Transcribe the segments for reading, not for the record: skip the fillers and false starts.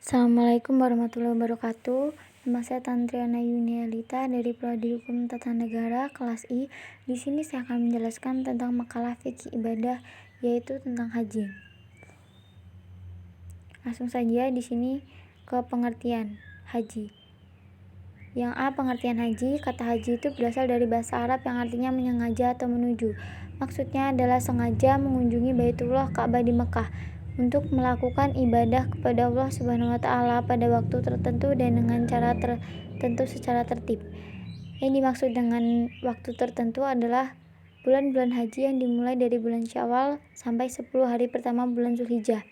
Assalamualaikum warahmatullahi wabarakatuh. Nama saya Tantriana Yunialita dari Prodi Hukum Tata Negara kelas I. Di sini saya akan menjelaskan tentang makalah fikih ibadah, yaitu tentang haji. Langsung saja di sini ke pengertian haji. Yang A, pengertian haji. Kata haji itu berasal dari bahasa Arab yang artinya menyengaja atau menuju. Maksudnya adalah sengaja mengunjungi Baitullah Ka'bah di Mekah untuk melakukan ibadah kepada Allah Subhanahu wa taala pada waktu tertentu dan dengan cara tertentu secara tertib. Yang dimaksud dengan waktu tertentu adalah bulan-bulan haji yang dimulai dari bulan Syawal sampai 10 hari pertama bulan Zulhijjah.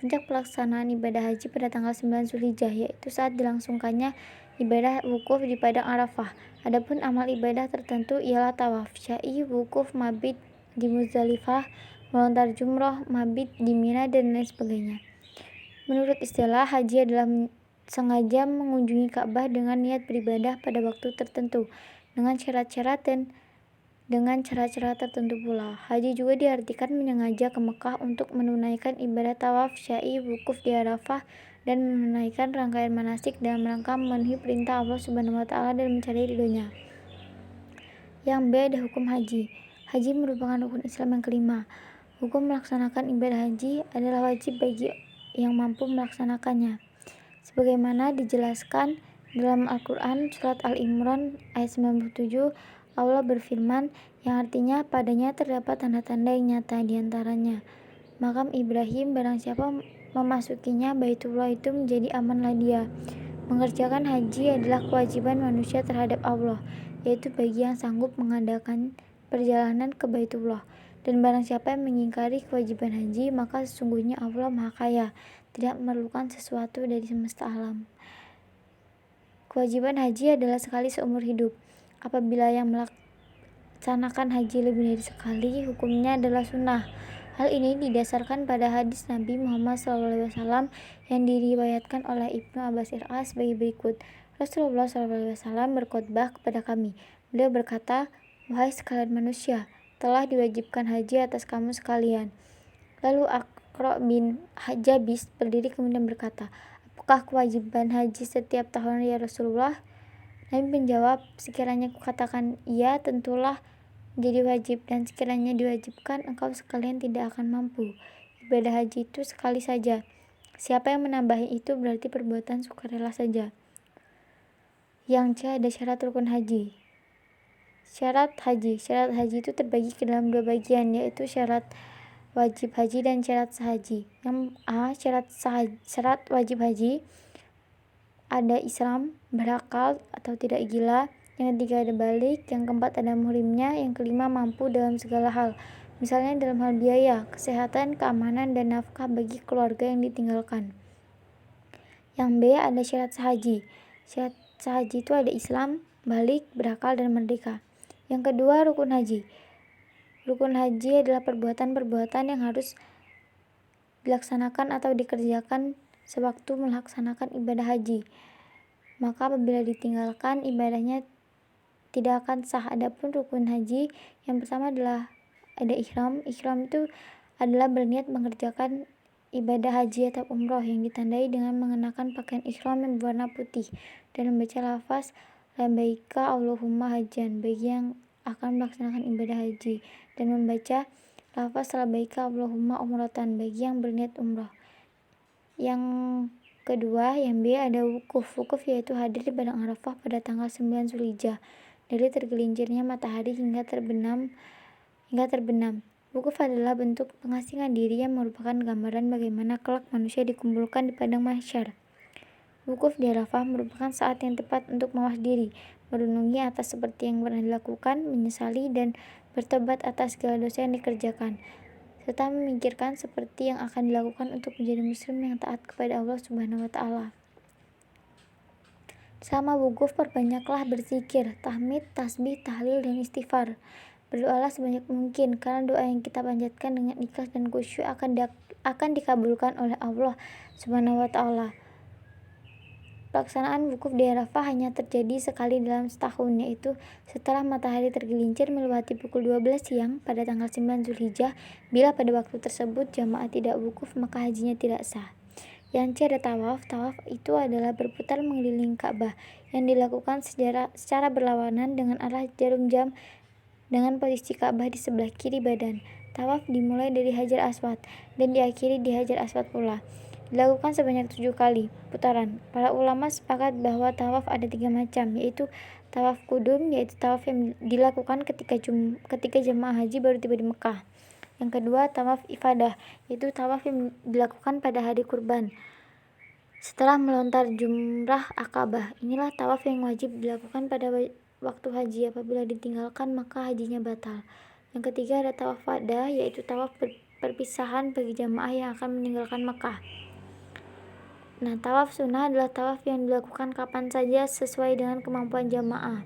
Puncak pelaksanaan ibadah haji pada tanggal 9 Zulhijjah, yaitu saat dilangsungkannya ibadah wukuf di padang Arafah. Adapun amal ibadah tertentu ialah tawaf, sya'i, wukuf, mabit di Muzdalifah, melontar jumroh, mabit di Mina, dan lain sebagainya. Menurut istilah, haji adalah sengaja mengunjungi Ka'bah dengan niat beribadah pada waktu tertentu, dengan syarat-syarat dan dengan cara-cara tertentu pula. Haji juga diartikan menyengaja ke Mekah untuk menunaikan ibadah tawaf, sya'i, wukuf di Arafah, dan menunaikan rangkaian manasik dalam rangka memenuhi perintah Allah Subhanahu wa taala dan mencari ridhonya. Yang B, ada hukum haji. Haji merupakan rukun Islam yang kelima. Hukum melaksanakan ibadah haji adalah wajib bagi yang mampu melaksanakannya. Sebagaimana dijelaskan dalam Al-Quran surat Al-Imran ayat 97, Allah berfirman yang artinya padanya terdapat tanda-tanda yang nyata diantaranya makam Ibrahim. Barang siapa memasukinya Baitullah itu menjadi amanlah dia. Mengerjakan haji adalah kewajiban manusia terhadap Allah, yaitu bagi yang sanggup mengadakan perjalanan ke Baitullah. Dan barang siapa yang mengingkari kewajiban haji, maka sesungguhnya Allah Maha Kaya, tidak memerlukan sesuatu dari semesta alam. Kewajiban haji adalah sekali seumur hidup. Apabila yang melaksanakan haji lebih dari sekali, hukumnya adalah sunnah. Hal ini didasarkan pada hadis Nabi Muhammad SAW yang diriwayatkan oleh Ibnu Abbas RA sebagai berikut. Rasulullah SAW berkhotbah kepada kami. Beliau berkata, "Wahai sekalian manusia, telah diwajibkan haji atas kamu sekalian." Lalu Aqra bin Jabis berdiri kemudian berkata, "Apakah kewajiban haji setiap tahun ya Rasulullah?" Nabi menjawab, "Sekiranya kukatakan iya, tentulah menjadi wajib, dan sekiranya diwajibkan, engkau sekalian tidak akan mampu. Ibadah haji itu sekali saja. Siapa yang menambahi itu berarti perbuatan sukarela saja." Yang C, ada syarat rukun haji. Syarat haji itu terbagi ke dalam dua bagian, yaitu syarat wajib haji dan syarat sahaji. Yang A, syarat wajib haji ada Islam, berakal atau tidak gila. Yang ketiga ada balik. Yang keempat ada muhrimnya. Yang kelima mampu dalam segala hal, misalnya dalam hal biaya, kesehatan, keamanan, dan nafkah bagi keluarga yang ditinggalkan. Yang B, ada syarat sahaji. Syarat sahaji itu ada Islam, balik, berakal, dan merdeka. Yang kedua, rukun haji. Rukun haji adalah perbuatan-perbuatan yang harus dilaksanakan atau dikerjakan sewaktu melaksanakan ibadah haji. Maka apabila ditinggalkan, ibadahnya tidak akan sah. Adapun rukun haji yang pertama adalah ada ihram. Ihram itu adalah berniat mengerjakan ibadah haji atau umroh yang ditandai dengan mengenakan pakaian ihram yang berwarna putih dan membaca lafaz labbaika Allahumma hajjan bagi yang akan melaksanakan ibadah haji, dan membaca lafaz labbaika Allahumma umratan bagi yang berniat umroh. Yang kedua, yang B, ada wukuf. Wukuf yaitu hadir di padang Arafah pada tanggal 9 Zulhijjah dari tergelincirnya matahari hingga terbenam. Wukuf adalah bentuk pengasingan diri yang merupakan gambaran bagaimana kelak manusia dikumpulkan di padang mahsyar. Wukuf di Arafah merupakan saat yang tepat untuk mawas diri, merenungi atas seperti yang pernah dilakukan, menyesali dan bertobat atas segala dosa yang dikerjakan, serta memikirkan seperti yang akan dilakukan untuk menjadi muslim yang taat kepada Allah Subhanahu wa taala. Selama wukuf, perbanyaklah berzikir, tahmid, tasbih, tahlil, dan istighfar. Berdoalah sebanyak mungkin, karena doa yang kita panjatkan dengan ikhlas dan khusyuk akan dikabulkan oleh Allah Subhanahu wa taala. Pelaksanaan wukuf di Arafah hanya terjadi sekali dalam setahun, yaitu setelah matahari tergelincir melewati pukul 12 siang pada tanggal 9 Zulhijjah. Bila pada waktu tersebut jamaah tidak wukuf, maka hajinya tidak sah. Yang C ada tawaf. Tawaf itu adalah berputar mengelilingi Ka'bah yang dilakukan secara berlawanan dengan arah jarum jam dengan posisi Ka'bah di sebelah kiri badan. Tawaf dimulai dari Hajar Aswad dan diakhiri di Hajar Aswad pula. Dilakukan sebanyak 7 kali putaran. Para ulama sepakat bahwa tawaf ada 3 macam, yaitu tawaf kudum, yaitu tawaf yang dilakukan ketika jemaah haji baru tiba di Mekah. Yang kedua, tawaf ifadah, yaitu tawaf yang dilakukan pada hari kurban setelah melontar jumrah akabah. Inilah tawaf yang wajib dilakukan pada waktu haji. Apabila ditinggalkan maka hajinya batal. Yang ketiga ada tawaf wada, yaitu tawaf perpisahan bagi jamaah yang akan meninggalkan Mekah. Nah, tawaf sunnah adalah tawaf yang dilakukan kapan saja sesuai dengan kemampuan jamaah.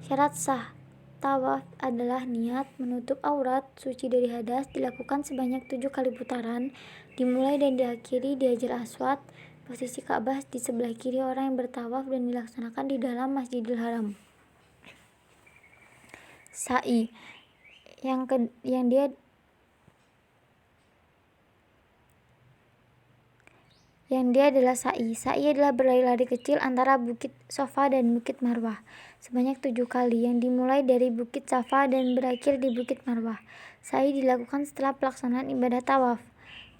Syarat sah tawaf adalah niat menutup aurat, suci dari hadas, dilakukan sebanyak 7 kali putaran, dimulai dan diakhiri di Hajar Aswad, posisi Ka'bah di sebelah kiri orang yang bertawaf, dan dilaksanakan di dalam Masjidil Haram. Sa'i yang dia adalah sa'i. Sa'i adalah berlari-lari kecil antara Bukit Sofa dan Bukit Marwah sebanyak 7 kali yang dimulai dari Bukit Safa dan berakhir di Bukit Marwah. Sa'i dilakukan setelah pelaksanaan ibadah tawaf.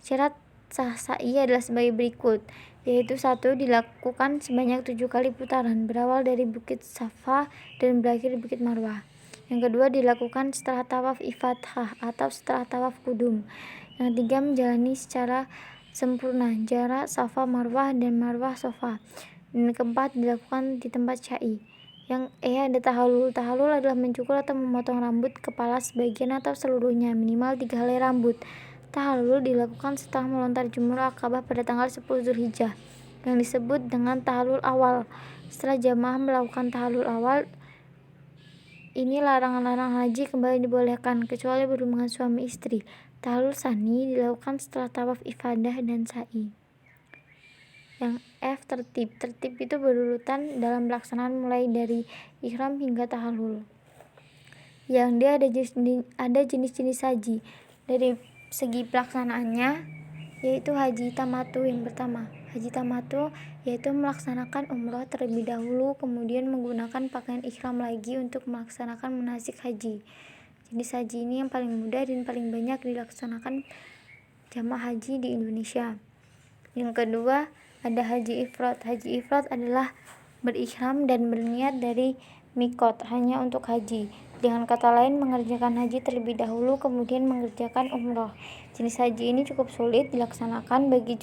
Syarat sah sa'i adalah sebagai berikut, yaitu 1. Dilakukan sebanyak 7 kali putaran berawal dari Bukit Safa dan berakhir di Bukit Marwah. Yang kedua, dilakukan setelah tawaf ifadah atau setelah tawaf kudum. Yang ketiga, menjalani secara sempurna jarak Safa Marwah dan Marwah Safa. Dan keempat, dilakukan di tempat syai. Yang ada tahalul. Tahalul adalah mencukur atau memotong rambut kepala sebagian atau seluruhnya, minimal 3 helai rambut. Tahalul dilakukan setelah melontar jumrah akabah pada tanggal 10 Zulhijjah, yang disebut dengan tahalul awal. Setelah jamaah melakukan tahalul awal ini, larangan-larangan haji kembali dibolehkan kecuali berhubungan suami istri. Tahalul sani dilakukan setelah tawaf ifadah dan sa'i. Yang F, tertib. Tertib itu berurutan dalam pelaksanaan mulai dari ihram hingga tahalul. Yang D ada jenis-jenis haji. Dari segi pelaksanaannya, yaitu haji tamatu. Yang pertama, haji tamatu yaitu melaksanakan umroh terlebih dahulu, kemudian menggunakan pakaian ihram lagi untuk melaksanakan manasik haji. Jenis haji ini yang paling mudah dan paling banyak dilaksanakan jamaah haji di Indonesia. Yang kedua, ada haji ifrad. Haji ifrad adalah berihram dan berniat dari mikot hanya untuk haji. Dengan kata lain, mengerjakan haji terlebih dahulu kemudian mengerjakan umroh. Jenis haji ini cukup sulit dilaksanakan bagi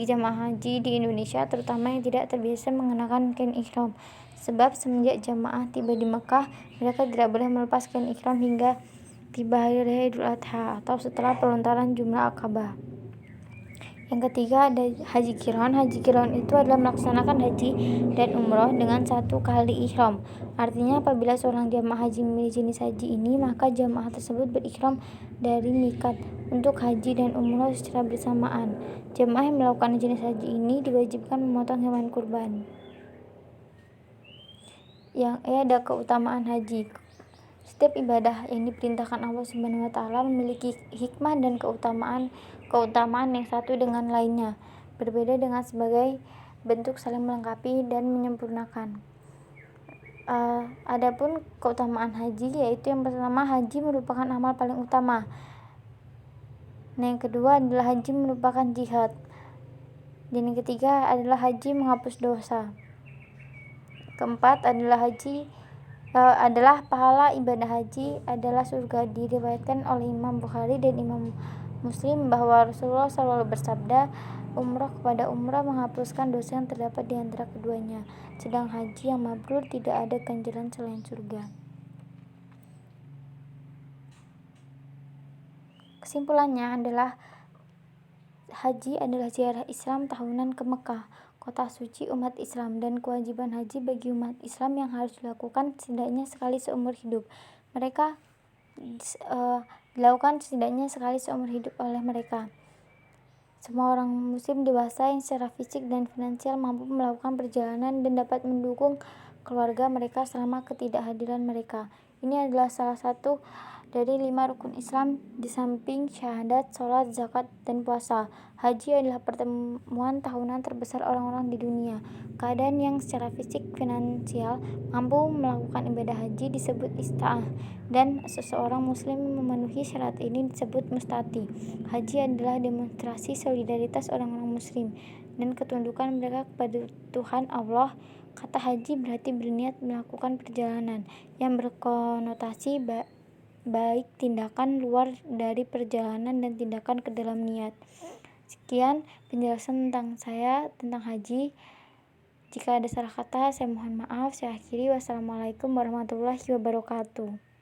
jamaah haji di Indonesia, terutama yang tidak terbiasa mengenakan kain ihram. Sebab semenjak jamaah tiba di Mekah, mereka tidak boleh melepas kain ihram hingga tiba hari raya Idul Adha atau setelah pelontaran jumrah akabah. Yang ketiga ada haji qiron. Haji qiron itu adalah melaksanakan haji dan umroh dengan 1 kali ihram. Artinya apabila seorang jamaah haji memilih jenis haji ini, maka jamaah tersebut berihram dari mikat untuk haji dan umroh secara bersamaan. Jamaah yang melakukan jenis haji ini diwajibkan memotong hewan kurban. Yang ada keutamaan haji. Setiap ibadah yang diperintahkan Allah Subhanahu wa taala memiliki hikmah dan keutamaan yang satu dengan lainnya, berbeda dengan sebagai bentuk saling melengkapi dan menyempurnakan. Adapun keutamaan haji, yaitu yang pertama, haji merupakan amal paling utama. Yang kedua adalah haji merupakan jihad. Dan yang ketiga adalah haji menghapus dosa. Keempat adalah adalah pahala ibadah haji adalah surga. Diriwayatkan oleh Imam Bukhari dan Imam Muslim bahwa Rasulullah SAW bersabda, umrah kepada umrah menghapuskan dosa yang terdapat di antara keduanya, sedang haji yang mabrur tidak ada ganjaran selain surga. Kesimpulannya adalah haji adalah ziarah Islam tahunan ke Mekah, kota suci umat Islam, dan kewajiban haji bagi umat Islam yang harus dilakukan setidaknya sekali seumur hidup. Mereka dilakukan setidaknya sekali seumur hidup oleh mereka. Semua orang muslim dewasa yang secara fisik dan finansial mampu melakukan perjalanan dan dapat mendukung keluarga mereka selama ketidakhadiran mereka. Ini adalah salah satu dari 5 rukun Islam di samping syahadat, sholat, zakat, dan puasa. Haji adalah pertemuan tahunan terbesar orang-orang di dunia. Keadaan yang secara fisik finansial mampu melakukan ibadah haji disebut ista'ah, dan seseorang muslim memenuhi syarat ini disebut mustati. Haji adalah demonstrasi solidaritas orang-orang muslim dan ketundukan mereka kepada Tuhan Allah. Kata haji berarti berniat melakukan perjalanan yang berkonotasi baik tindakan luar dari perjalanan dan tindakan ke dalam niat. Sekian penjelasan tentang haji. Jika ada salah kata, saya mohon maaf. Saya akhiri. Wassalamualaikum warahmatullahi wabarakatuh.